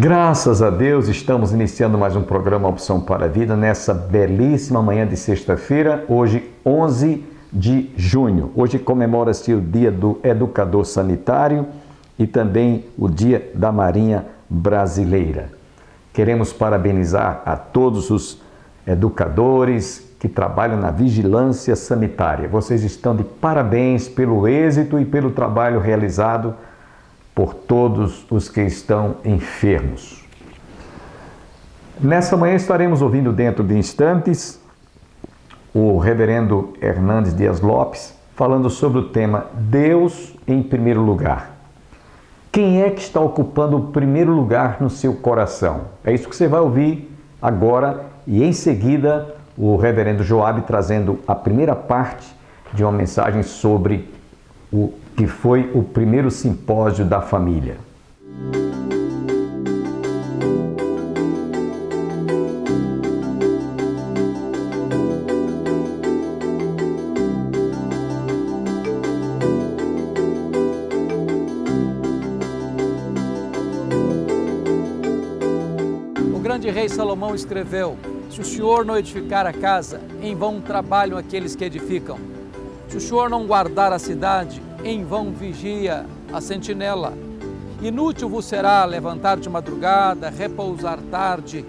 Graças a Deus, estamos iniciando mais um programa Opção para a Vida nessa belíssima manhã de sexta-feira, hoje 11 de junho. Hoje comemora-se o Dia do Educador Sanitário e também o Dia da Marinha Brasileira. Queremos parabenizar a todos os educadores que trabalham na vigilância sanitária. Vocês estão de parabéns pelo êxito e pelo trabalho realizado por todos os que estão enfermos. Nessa manhã estaremos ouvindo dentro de instantes o reverendo Hernandes Dias Lopes falando sobre o tema Deus em primeiro lugar. Quem é que está ocupando o primeiro lugar no seu coração? É isso que você vai ouvir agora e em seguida o reverendo Joabe trazendo a primeira parte de uma mensagem sobre o que foi o primeiro simpósio da família. O grande rei Salomão escreveu: se o Senhor não edificar a casa, em vão trabalham aqueles que edificam. Se o Senhor não guardar a cidade, em vão vigia a sentinela. Inútil vos será levantar de madrugada, repousar tarde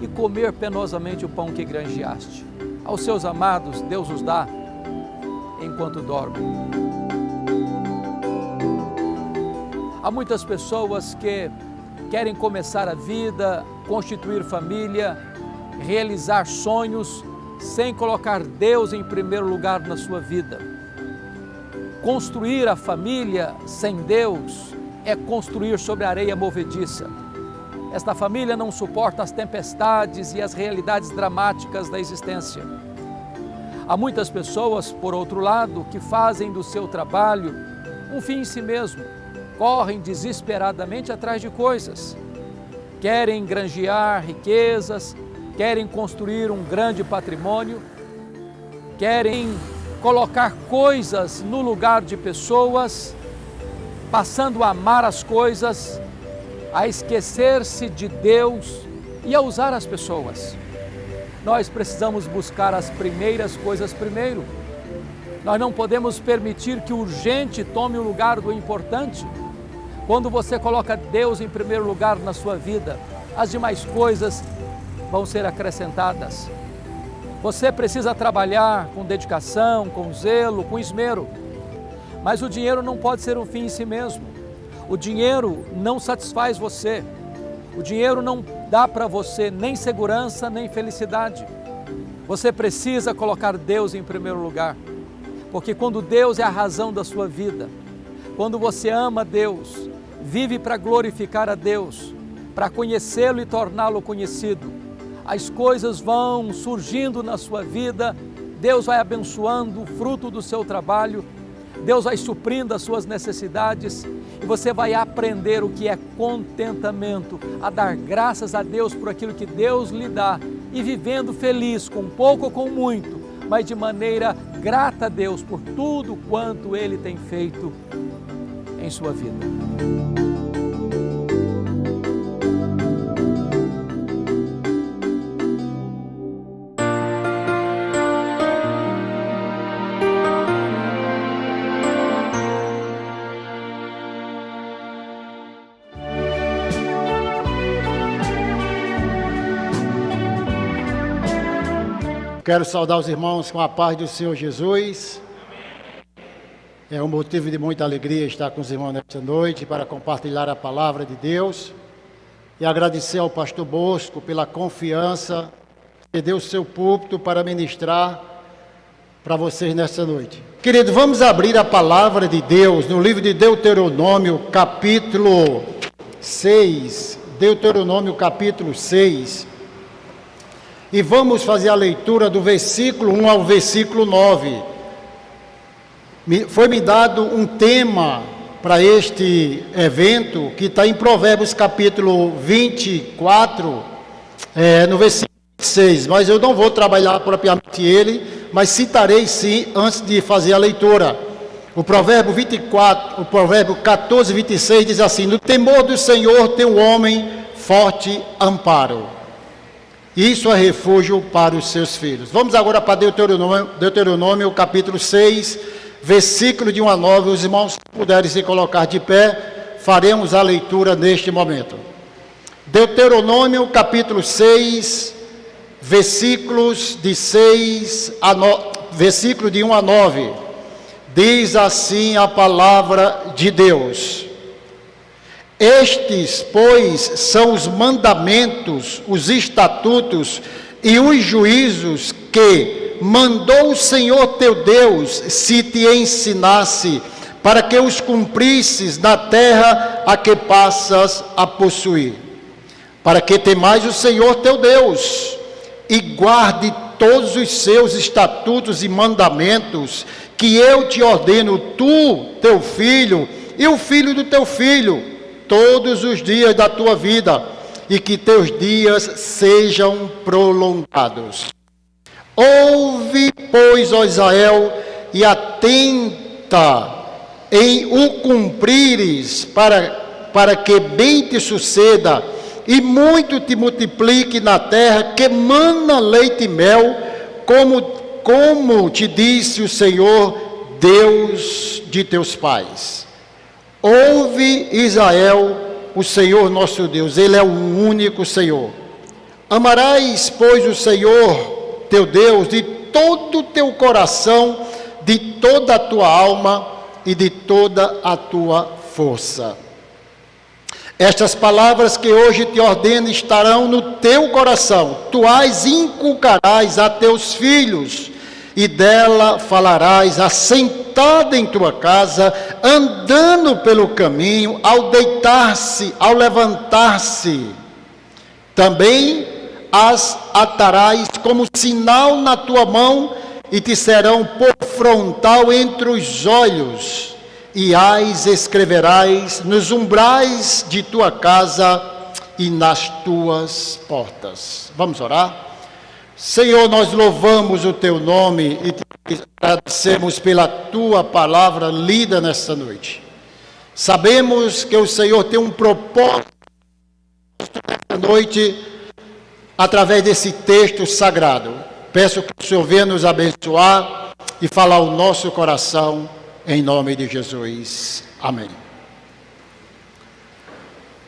e comer penosamente o pão que granjeaste. Aos seus amados Deus os dá enquanto dormem. Há muitas pessoas que querem começar a vida, constituir família, realizar sonhos, sem colocar Deus em primeiro lugar na sua vida. Construir a família sem Deus é construir sobre areia movediça. Esta família não suporta as tempestades e as realidades dramáticas da existência. Há muitas pessoas, por outro lado, que fazem do seu trabalho um fim em si mesmo, correm desesperadamente atrás de coisas, querem granjear riquezas, querem construir um grande patrimônio, querem colocar coisas no lugar de pessoas, passando a amar as coisas, a esquecer-se de Deus e a usar as pessoas. Nós precisamos buscar as primeiras coisas primeiro. Nós não podemos permitir que o urgente tome o lugar do importante. Quando você coloca Deus em primeiro lugar na sua vida, as demais coisas vão ser acrescentadas. Você precisa trabalhar com dedicação, com zelo, com esmero. Mas o dinheiro não pode ser um fim em si mesmo. O dinheiro não satisfaz você. O dinheiro não dá para você nem segurança, nem felicidade. Você precisa colocar Deus em primeiro lugar. Porque quando Deus é a razão da sua vida, quando você ama Deus, vive para glorificar a Deus, para conhecê-lo e torná-lo conhecido, as coisas vão surgindo na sua vida, Deus vai abençoando o fruto do seu trabalho, Deus vai suprindo as suas necessidades e você vai aprender o que é contentamento, a dar graças a Deus por aquilo que Deus lhe dá e vivendo feliz com pouco ou com muito, mas de maneira grata a Deus por tudo quanto Ele tem feito em sua vida. Quero saudar os irmãos com a paz do Senhor Jesus. É um motivo de muita alegria estar com os irmãos nesta noite para compartilhar a palavra de Deus e agradecer ao pastor Bosco pela confiança que deu o seu púlpito para ministrar para vocês nesta noite. Querido, vamos abrir a palavra de Deus no livro de Deuteronômio, capítulo 6. Deuteronômio, capítulo 6. E vamos fazer a leitura do versículo 1 ao versículo 9. Foi-me dado um tema para este evento, que está em Provérbios capítulo 24, no versículo 26. Mas eu não vou trabalhar propriamente ele, mas citarei sim, antes de fazer a leitura. O provérbio 24, o provérbio 14, 26 diz assim: no temor do Senhor tem o homem forte amparo. Isso é refúgio para os seus filhos. Vamos agora para Deuteronômio capítulo 6, versículo de 1 a 9. Os irmãos, se puderem se colocar de pé, faremos a leitura neste momento. Deuteronômio capítulo 6, versículos de 1 a 9. Diz assim a palavra de Deus: Estes, pois, são os mandamentos, os estatutos e os juízos que mandou o Senhor teu Deus se te ensinasse, para que os cumprisses na terra a que passas a possuir. Para que temais o Senhor teu Deus e guarde todos os seus estatutos e mandamentos, que eu te ordeno, tu, teu filho e o filho do teu filho, todos os dias da tua vida, e que teus dias sejam prolongados. Ouve, pois, ó Israel, e atenta em o cumprires, para que bem te suceda, e muito te multiplique na terra, que mana leite e mel, como te disse o Senhor, Deus de teus pais. Ouve, Israel, o Senhor nosso Deus, Ele é o único Senhor. Amarás, pois, o Senhor teu Deus de todo o teu coração, de toda a tua alma e de toda a tua força. Estas palavras que hoje te ordeno estarão no teu coração, tu as inculcarás a teus filhos, e dela falarás assentada em tua casa, andando pelo caminho, ao deitar-se, ao levantar-se. Também as atarás como sinal na tua mão, e te serão por frontal entre os olhos, e as escreverás nos umbrais de tua casa e nas tuas portas. Vamos orar? Senhor, nós louvamos o teu nome e te agradecemos pela tua palavra lida nesta noite. Sabemos que o Senhor tem um propósito nesta noite através desse texto sagrado. Peço que o Senhor venha nos abençoar e falar ao nosso coração, em nome de Jesus. Amém.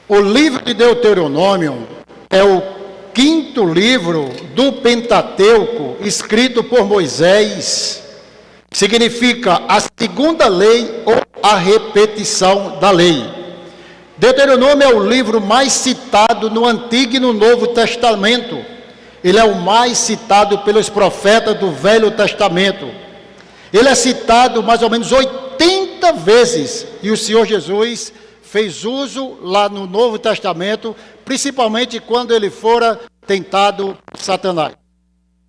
O livro de Deuteronômio é o quinto livro do Pentateuco, escrito por Moisés. Significa a segunda lei ou a repetição da lei. Deuteronômio é o livro mais citado no Antigo e no Novo Testamento. Ele é o mais citado pelos profetas do Velho Testamento. Ele é citado mais ou menos 80 vezes, e o Senhor Jesus fez uso lá no Novo Testamento, principalmente quando ele fora tentado por Satanás.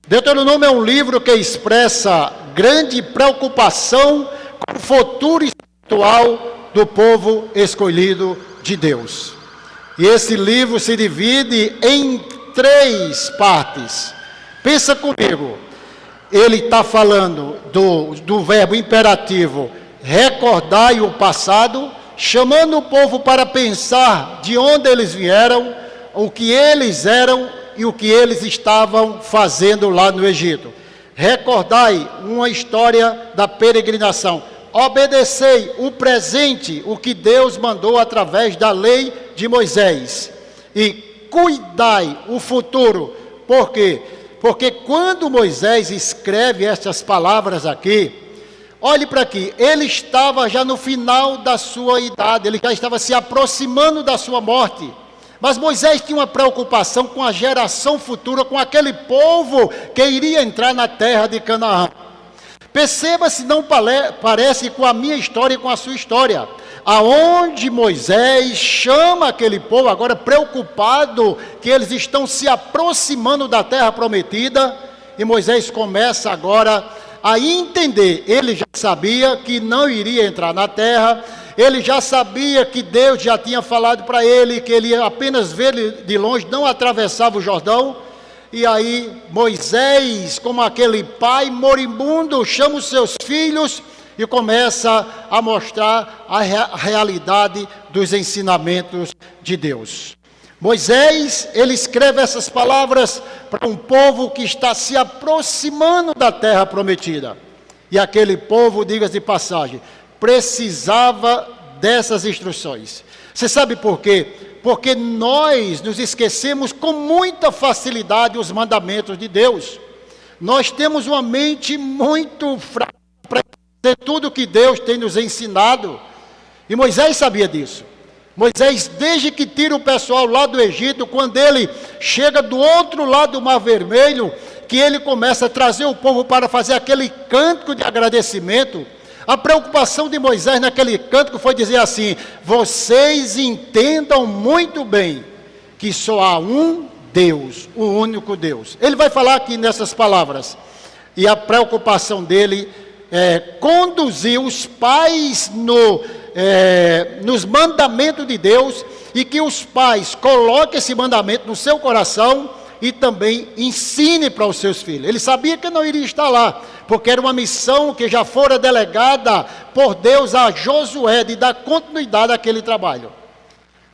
Deuteronômio é um livro que expressa grande preocupação com o futuro espiritual do povo escolhido de Deus. E esse livro se divide em 3 partes. Pensa comigo. Ele está falando do verbo imperativo, recordai o passado, chamando o povo para pensar de onde eles vieram, o que eles eram e o que eles estavam fazendo lá no Egito. Recordai uma história da peregrinação. Obedecei o presente, o que Deus mandou através da lei de Moisés. E cuidai o futuro. Por quê? Porque quando Moisés escreve estas palavras aqui, olhe para aqui, ele estava já no final da sua idade, ele já estava se aproximando da sua morte. Mas Moisés tinha uma preocupação com a geração futura, com aquele povo que iria entrar na terra de Canaã. Perceba se não parece com a minha história e com a sua história. Aonde Moisés chama aquele povo, agora preocupado que eles estão se aproximando da terra prometida, e Moisés começa agora a entender. Ele já sabia que não iria entrar na terra, ele já sabia que Deus já tinha falado para ele, que ele ia apenas ver de longe, não atravessava o Jordão. E aí Moisés, como aquele pai moribundo, chama os seus filhos e começa a mostrar a realidade dos ensinamentos de Deus. Moisés, ele escreve essas palavras para um povo que está se aproximando da terra prometida. E aquele povo, diga-se de passagem, precisava dessas instruções. Você sabe por quê? Porque nós nos esquecemos com muita facilidade os mandamentos de Deus. Nós temos uma mente muito fraca para entender tudo que Deus tem nos ensinado. E Moisés sabia disso. Moisés, desde que tira o pessoal lá do Egito, quando ele chega do outro lado do Mar Vermelho, que ele começa a trazer o povo para fazer aquele cântico de agradecimento, a preocupação de Moisés naquele cântico foi dizer assim: vocês entendam muito bem que só há um Deus, o único Deus. Ele vai falar aqui nessas palavras, e a preocupação dele é conduzir os pais nos mandamentos de Deus, e que os pais coloquem esse mandamento no seu coração e também ensine para os seus filhos. Ele sabia que não iria estar lá, porque era uma missão que já fora delegada por Deus a Josué, de dar continuidade àquele trabalho.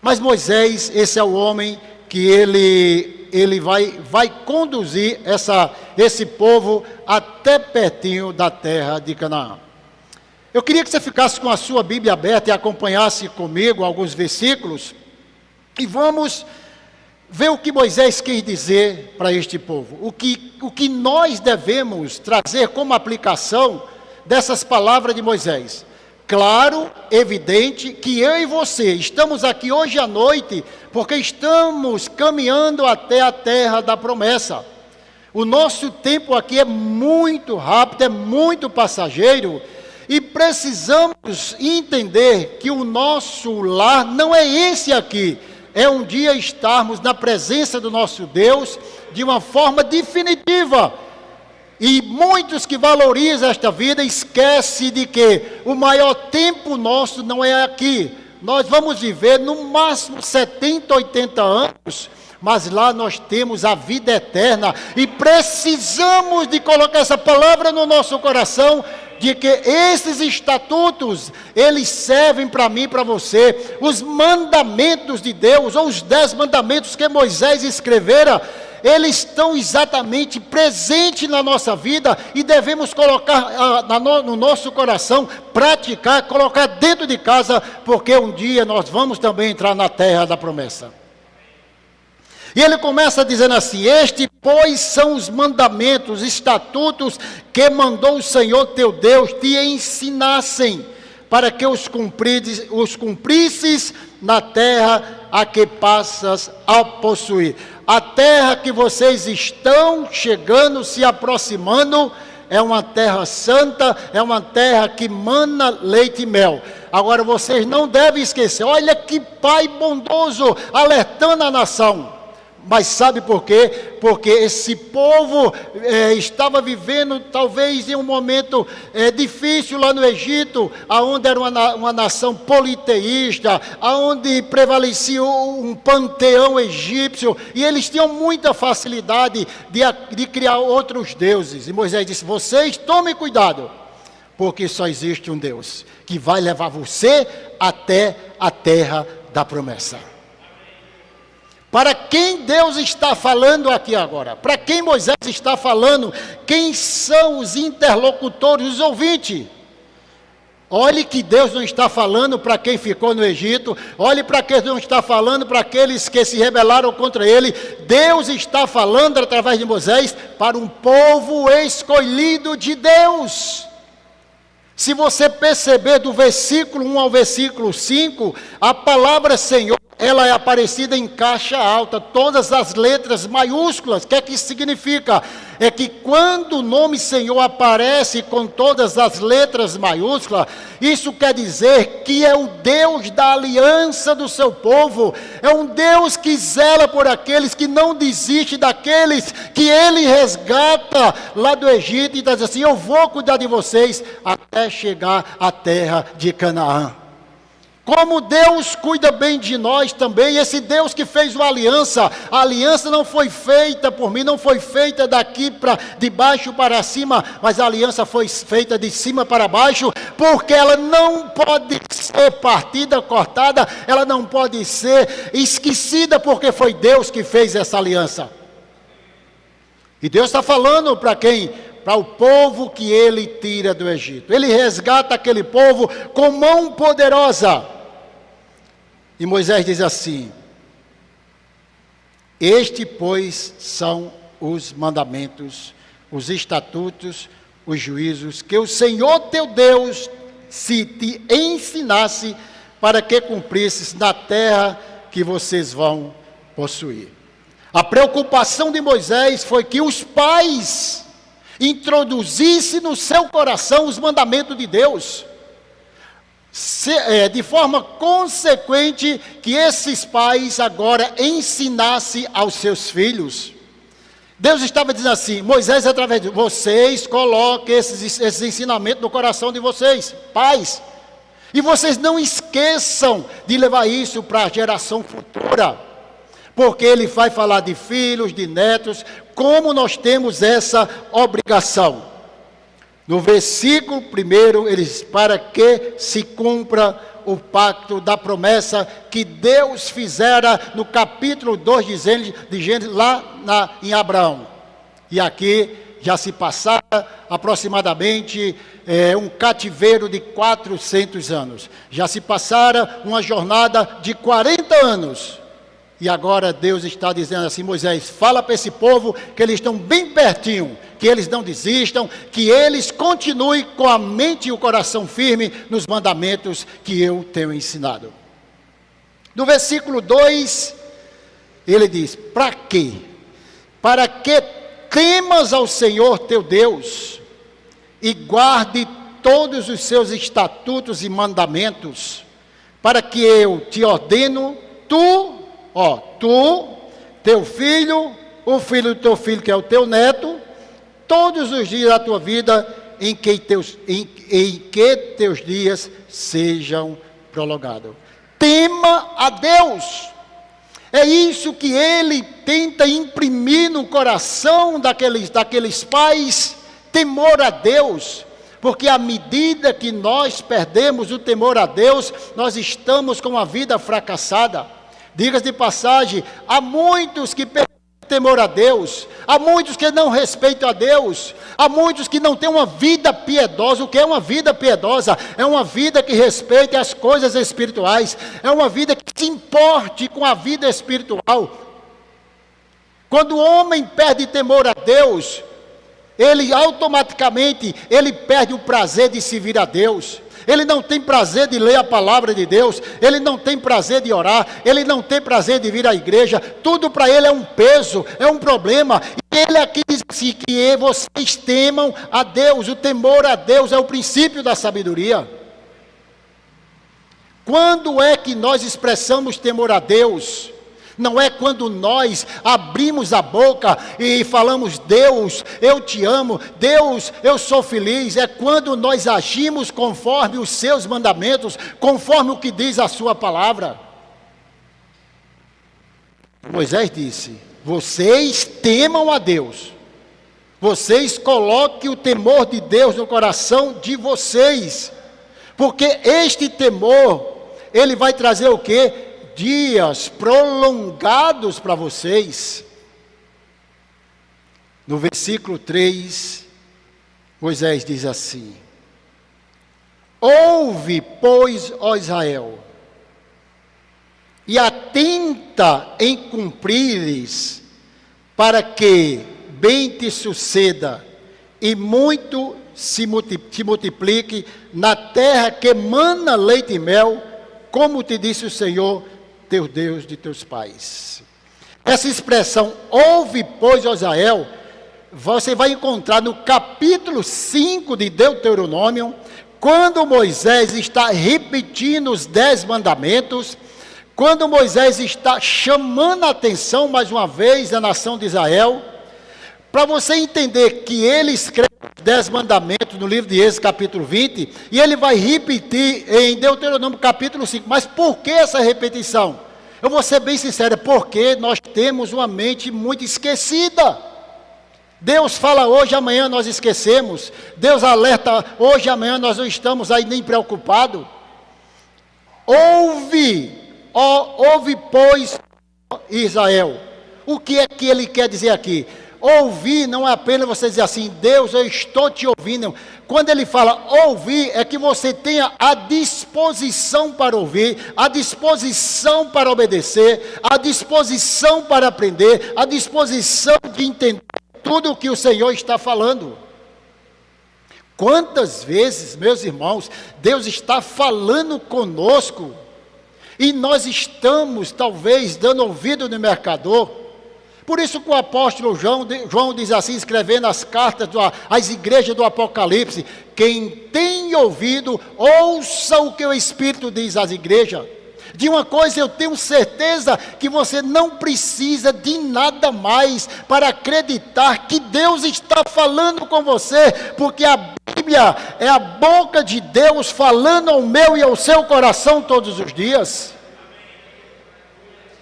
Mas Moisés, esse é o homem que ele vai conduzir esse povo até pertinho da terra de Canaã. Eu queria que você ficasse com a sua Bíblia aberta e acompanhasse comigo alguns versículos, e vamos ver o que Moisés quis dizer para este povo. O que nós devemos trazer como aplicação dessas palavras de Moisés. Claro, evidente, que eu e você estamos aqui hoje à noite, porque estamos caminhando até a terra da promessa. O nosso tempo aqui é muito rápido, é muito passageiro, e precisamos entender que o nosso lar não é esse aqui. É um dia estarmos na presença do nosso Deus de uma forma definitiva. E muitos que valorizam esta vida esquecem de que o maior tempo nosso não é aqui. Nós vamos viver no máximo 70, 80 anos, mas lá nós temos a vida eterna, e precisamos de colocar essa palavra no nosso coração, de que esses estatutos, eles servem para mim e para você. Os mandamentos de Deus, ou os 10 mandamentos que Moisés escrevera, eles estão exatamente presentes na nossa vida, e devemos colocar no nosso coração, praticar, colocar dentro de casa, porque um dia nós vamos também entrar na terra da promessa. E ele começa dizendo assim: este, pois, são os mandamentos, estatutos que mandou o Senhor teu Deus te ensinassem, para que os cumprisses na terra a que passas a possuir. A terra que vocês estão chegando, se aproximando, é uma terra santa, é uma terra que mana leite e mel. Agora vocês não devem esquecer, olha que pai bondoso, alertando a nação. Mas sabe por quê? Porque esse povo estava vivendo talvez em um momento difícil lá no Egito, onde era uma nação politeísta, onde prevalecia um panteão egípcio, e eles tinham muita facilidade de criar outros deuses. E Moisés disse: vocês tomem cuidado, porque só existe um Deus que vai levar você até a terra da promessa. Para quem Deus está falando aqui agora? Para quem Moisés está falando? Quem são os interlocutores, os ouvintes? Olhe que Deus não está falando para quem ficou no Egito. Olhe para quem não está falando para aqueles que se rebelaram contra ele. Deus está falando através de Moisés para um povo escolhido de Deus. Se você perceber do versículo 1 ao versículo 5, a palavra Senhor, ela é aparecida em caixa alta, todas as letras maiúsculas. O que é que isso significa? É que quando o nome Senhor aparece com todas as letras maiúsculas, isso quer dizer que é o Deus da aliança do seu povo, é um Deus que zela por aqueles, que não desiste daqueles que ele resgata lá do Egito, e diz assim: eu vou cuidar de vocês até chegar à terra de Canaã. Como Deus cuida bem de nós também, esse Deus que fez uma aliança, a aliança não foi feita por mim, não foi feita de baixo para cima, mas a aliança foi feita de cima para baixo, porque ela não pode ser partida, cortada, ela não pode ser esquecida, porque foi Deus que fez essa aliança. E Deus está falando para quem? Para o povo que Ele tira do Egito. Ele resgata aquele povo com mão poderosa. E Moisés diz assim: este, pois, são os mandamentos, os estatutos, os juízos, que o Senhor teu Deus se te ensinasse, para que cumprisses na terra que vocês vão possuir. A preocupação de Moisés foi que os pais introduzissem no seu coração os mandamentos de Deus, de forma consequente, que esses pais agora ensinassem aos seus filhos. Deus estava dizendo assim: Moisés, através de vocês, coloquem esses ensinamentos no coração de vocês, pais, e vocês não esqueçam de levar isso para a geração futura, porque ele vai falar de filhos, de netos, como nós temos essa obrigação. No versículo 1, ele diz: para que se cumpra o pacto da promessa que Deus fizera no capítulo 2 de Gênesis, lá em Abraão. E aqui já se passara aproximadamente um cativeiro de 400 anos. Já se passara uma jornada de 40 anos. E agora Deus está dizendo assim: Moisés, fala para esse povo que eles estão bem pertinho, que eles não desistam, que eles continuem com a mente e o coração firme nos mandamentos que eu tenho ensinado. No versículo 2, ele diz: para quê? Para que temas ao Senhor teu Deus e guarde todos os seus estatutos e mandamentos, para que eu te ordeno, tu, teu filho, o filho do teu filho, que é o teu neto, todos os dias da tua vida, em que teus dias sejam prolongados. Tema a Deus. É isso que ele tenta imprimir no coração daqueles pais, temor a Deus. Porque à medida que nós perdemos o temor a Deus, nós estamos com a vida fracassada. Diga-se de passagem, há muitos que perdem o temor a Deus, há muitos que não respeitam a Deus, há muitos que não têm uma vida piedosa. O que é uma vida piedosa? É uma vida que respeite as coisas espirituais, é uma vida que se importe com a vida espiritual. Quando o homem perde temor a Deus, ele automaticamente perde o prazer de servir a Deus. Ele não tem prazer de ler a palavra de Deus, ele não tem prazer de orar, ele não tem prazer de vir à igreja. Tudo para ele é um peso, é um problema. E ele aqui diz assim, que vocês temam a Deus. O temor a Deus é o princípio da sabedoria. Quando é que nós expressamos temor a Deus? Não é quando nós abrimos a boca e falamos: Deus, eu te amo, Deus, eu sou feliz. É quando nós agimos conforme os seus mandamentos, conforme o que diz a sua palavra. Moisés disse: vocês temam a Deus, vocês coloquem o temor de Deus no coração de vocês, porque este temor, ele vai trazer o quê? Dias prolongados para vocês. No versículo 3, Moisés diz assim: ouve, pois, ó Israel, e atenta em cumprires, para que bem te suceda, e muito se multiplique na terra que mana leite e mel, como te disse o Senhor, teu Deus de teus pais. Essa expressão, ouve, pois, ó Israel, você vai encontrar no capítulo 5 de Deuteronômio, quando Moisés está repetindo os 10 mandamentos, quando Moisés está chamando a atenção mais uma vez da nação de Israel, para você entender que ele escreve os 10 mandamentos no livro de Êxodo capítulo 20, e ele vai repetir em Deuteronômio capítulo 5. Mas por que essa repetição? Eu vou ser bem sincero, porque nós temos uma mente muito esquecida. Deus fala hoje, amanhã nós esquecemos. Deus alerta hoje, amanhã nós não estamos aí nem preocupados. Ouve, pois, Israel. O que é que ele quer dizer aqui? Ouvir não é apenas você dizer assim, Deus, eu estou te ouvindo. Quando ele fala ouvir, é que você tenha a disposição para ouvir, a disposição para obedecer, a disposição para aprender, a disposição de entender tudo o que o Senhor está falando. Quantas vezes, meus irmãos, Deus está falando conosco e nós estamos, talvez, dando ouvido no mercador. Por isso que o apóstolo João diz assim, escrevendo as cartas às igrejas do Apocalipse: quem tem ouvido, ouça o que o Espírito diz às igrejas. De uma coisa eu tenho certeza, que você não precisa de nada mais para acreditar que Deus está falando com você, porque a Bíblia é a boca de Deus falando ao meu e ao seu coração todos os dias.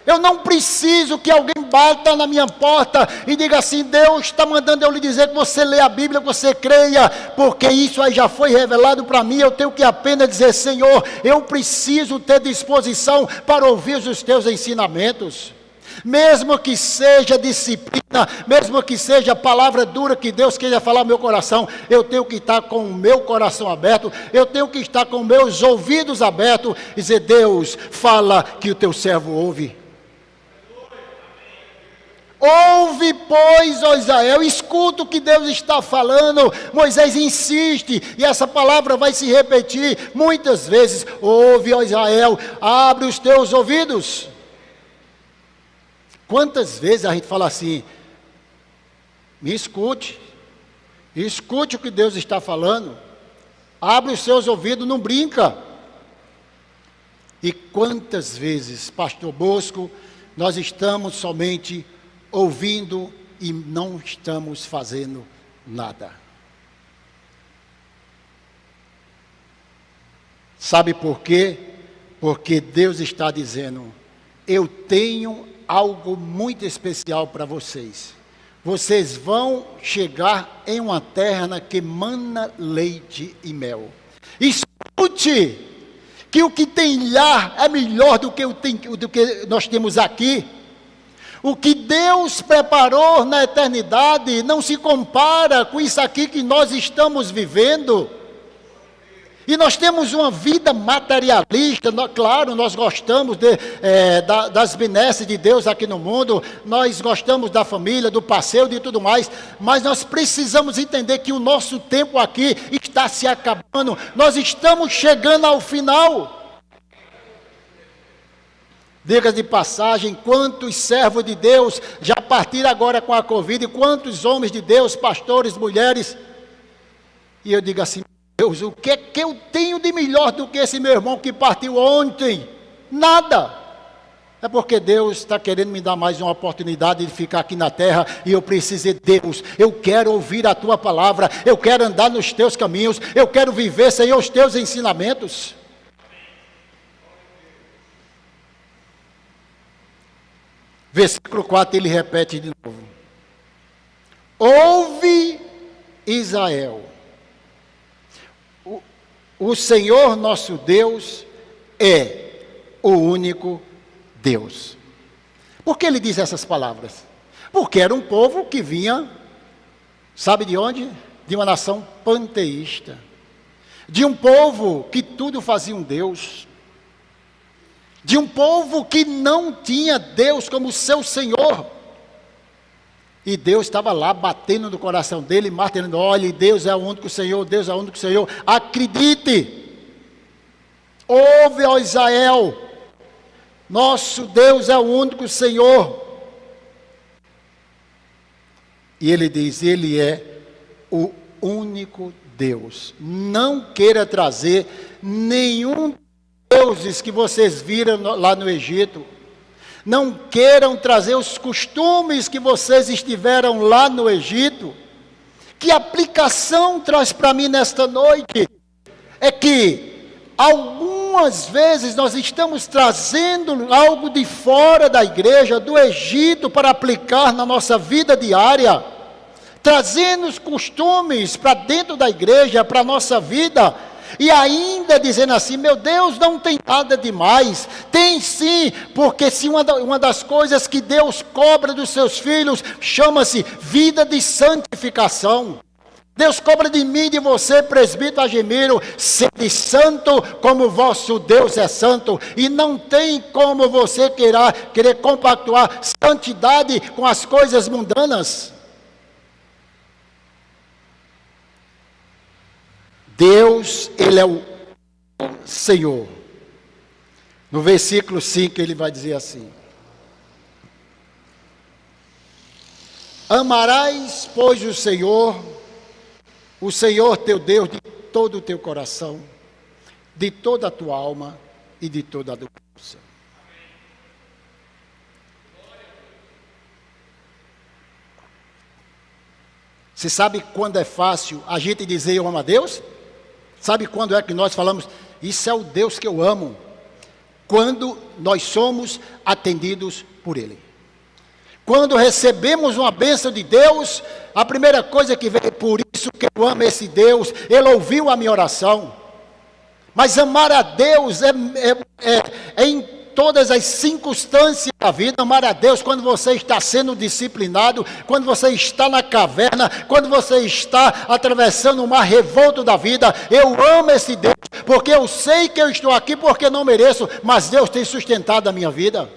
Eu não preciso que alguém bata na minha porta e diga assim, Deus está mandando eu lhe dizer que você lê a Bíblia, que você creia, porque isso aí já foi revelado para mim. Eu tenho que apenas dizer, Senhor, eu preciso ter disposição para ouvir os teus ensinamentos. Mesmo que seja disciplina, mesmo que seja palavra dura que Deus queira falar ao meu coração, eu tenho que estar com o meu coração aberto, eu tenho que estar com meus ouvidos abertos e dizer, Deus, fala que o teu servo ouve. Ouve, pois, ó Israel, escuta o que Deus está falando. Moisés insiste, e essa palavra vai se repetir muitas vezes. Ouve, ó Israel, abre os teus ouvidos. Quantas vezes a gente fala assim, me escute o que Deus está falando, abre os seus ouvidos, não brinca. E quantas vezes, pastor Bosco, nós estamos somente ouvindo e não estamos fazendo nada. Sabe por quê? Porque Deus está dizendo, eu tenho algo muito especial para vocês. Vocês vão chegar em uma terra que mana leite e mel. Escute que o que tem lá é melhor do que nós temos aqui. O que Deus preparou na eternidade não se compara com isso aqui que nós estamos vivendo. E nós temos uma vida materialista, claro, nós gostamos das benesses de Deus aqui no mundo, nós gostamos da família, do passeio, de tudo mais, mas nós precisamos entender que o nosso tempo aqui está se acabando, nós estamos chegando ao final. Diga de passagem, quantos servos de Deus já partiram agora com a Covid, quantos homens de Deus, pastores, mulheres, e eu digo assim, Deus, o que é que eu tenho de melhor do que esse meu irmão que partiu ontem? Nada. É porque Deus está querendo me dar mais uma oportunidade de ficar aqui na terra, e eu preciso de Deus, eu quero ouvir a tua palavra, eu quero andar nos teus caminhos, eu quero viver, Senhor, os teus ensinamentos. Versículo 4, ele repete de novo. Ouve, Israel, o Senhor nosso Deus é o único Deus. Por que ele diz essas palavras? Porque era um povo que vinha, sabe de onde? De uma nação panteísta. De um povo que tudo fazia um Deus. De um povo que não tinha Deus como seu Senhor. E Deus estava lá batendo no coração dele, martelando, olha, Deus é o único Senhor, Deus é o único Senhor. Acredite, ouve, ó Israel, nosso Deus é o único Senhor. E ele diz, ele é o único Deus. Não queira trazer nenhum deuses que vocês viram lá no Egito. Não queiram trazer os costumes que vocês estiveram lá no Egito, Que aplicação traz para mim nesta noite? É que algumas vezes nós estamos trazendo algo de fora da igreja, do Egito, para aplicar na nossa vida diária, trazendo os costumes para dentro da igreja, para a nossa vida, e ainda dizendo assim: meu Deus, não tem nada demais. Tem sim, porque se uma das coisas que Deus cobra dos seus filhos chama-se vida de santificação. Deus cobra de mim e de você, presbítero Agemiro, sede santo como vosso Deus é santo. E não tem como você querer compactuar santidade com as coisas mundanas. Deus, Ele é o Senhor. No versículo 5 ele vai dizer assim: amarás, pois, o Senhor teu Deus, de todo o teu coração, de toda a tua alma e de toda a tua força. Você sabe quando é fácil a gente dizer eu amo a Deus? Sabe quando é que nós falamos, isso é o Deus que eu amo? Quando nós somos atendidos por Ele. Quando recebemos uma bênção de Deus, a primeira coisa que vem, por isso que eu amo esse Deus, Ele ouviu a minha oração. Mas amar a Deus é em todas as circunstâncias da vida. Amar a Deus quando você está sendo disciplinado, quando você está na caverna, quando você está atravessando o mar revolto da vida. Eu amo esse Deus, porque eu sei que eu estou aqui porque não mereço, mas Deus tem sustentado a minha vida.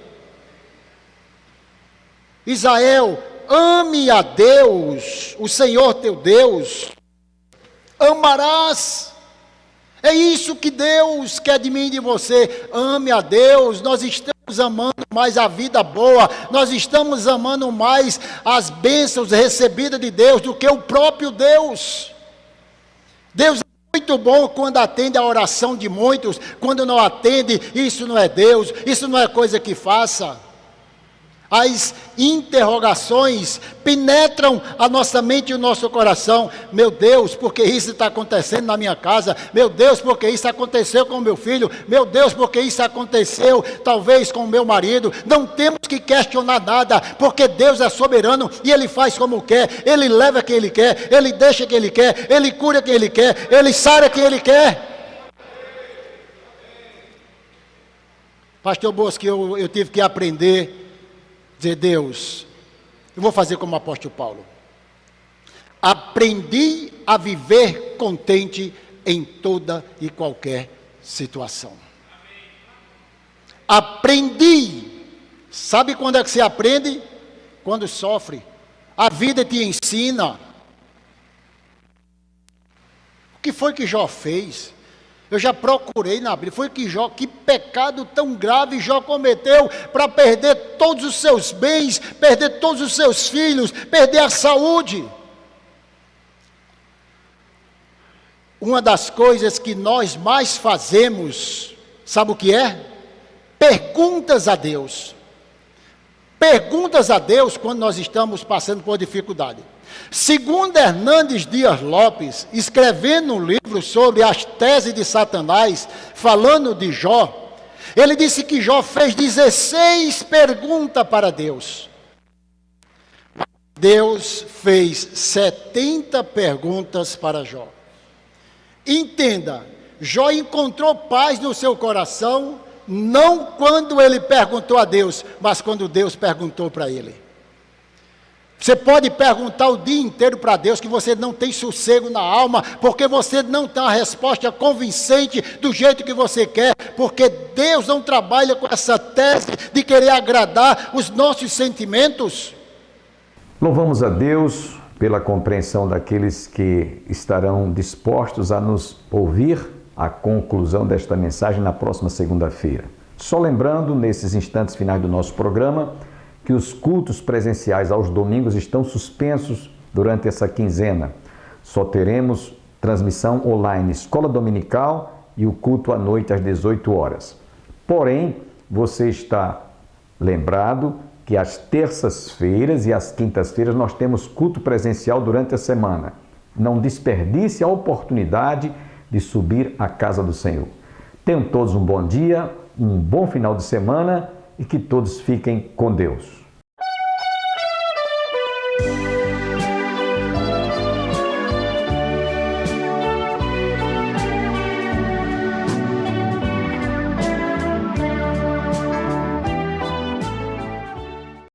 Israel, ame a Deus, o Senhor teu Deus, amarás. É isso que Deus quer de mim e de você. Ame a Deus. Nós estamos amando mais a vida boa, nós estamos amando mais as bênçãos recebidas de Deus do que o próprio Deus. Deus é muito bom quando atende a oração de muitos. Quando não atende, isso não é Deus, isso não é coisa que faça. As interrogações penetram a nossa mente e o nosso coração. Meu Deus, por que isso está acontecendo na minha casa? Meu Deus, por que isso aconteceu com o meu filho? Meu Deus, por que isso aconteceu talvez com o meu marido? Não temos que questionar nada, porque Deus é soberano e Ele faz como quer. Ele leva quem Ele quer, Ele deixa quem Ele quer, Ele cura quem Ele quer, Ele sara quem Ele quer. Pastor Bosco, eu tive que aprender dizer, Deus, eu vou fazer como o apóstolo Paulo. Aprendi a viver contente em toda e qualquer situação. Aprendi. Sabe quando é que você aprende? Quando sofre. A vida te ensina. O que foi que Jó fez? Eu já procurei na Bíblia, foi que pecado tão grave Jó cometeu para perder todos os seus bens, perder todos os seus filhos, perder a saúde. Uma das coisas que nós mais fazemos, sabe o que é? Perguntas a Deus. Perguntas a Deus quando nós estamos passando por dificuldade. Segundo Hernandes Dias Lopes, escrevendo um livro sobre as teses de Satanás, falando de Jó, ele disse que Jó fez 16 perguntas para Deus. Deus fez 70 perguntas para Jó. Entenda, Jó encontrou paz no seu coração, não quando ele perguntou a Deus, mas quando Deus perguntou para ele. Você pode perguntar o dia inteiro para Deus que você não tem sossego na alma, porque você não tem uma resposta convincente do jeito que você quer, porque Deus não trabalha com essa tese de querer agradar os nossos sentimentos. Louvamos a Deus pela compreensão daqueles que estarão dispostos a nos ouvir a conclusão desta mensagem na próxima segunda-feira. Só lembrando, nesses instantes finais do nosso programa, que os cultos presenciais aos domingos estão suspensos durante essa quinzena. Só teremos transmissão online, escola dominical e o culto à noite às 18 horas. Porém, você está lembrado que às terças-feiras e às quintas-feiras nós temos culto presencial durante a semana. Não desperdice a oportunidade de subir à casa do Senhor. Tenham todos um bom dia, um bom final de semana e que todos fiquem com Deus.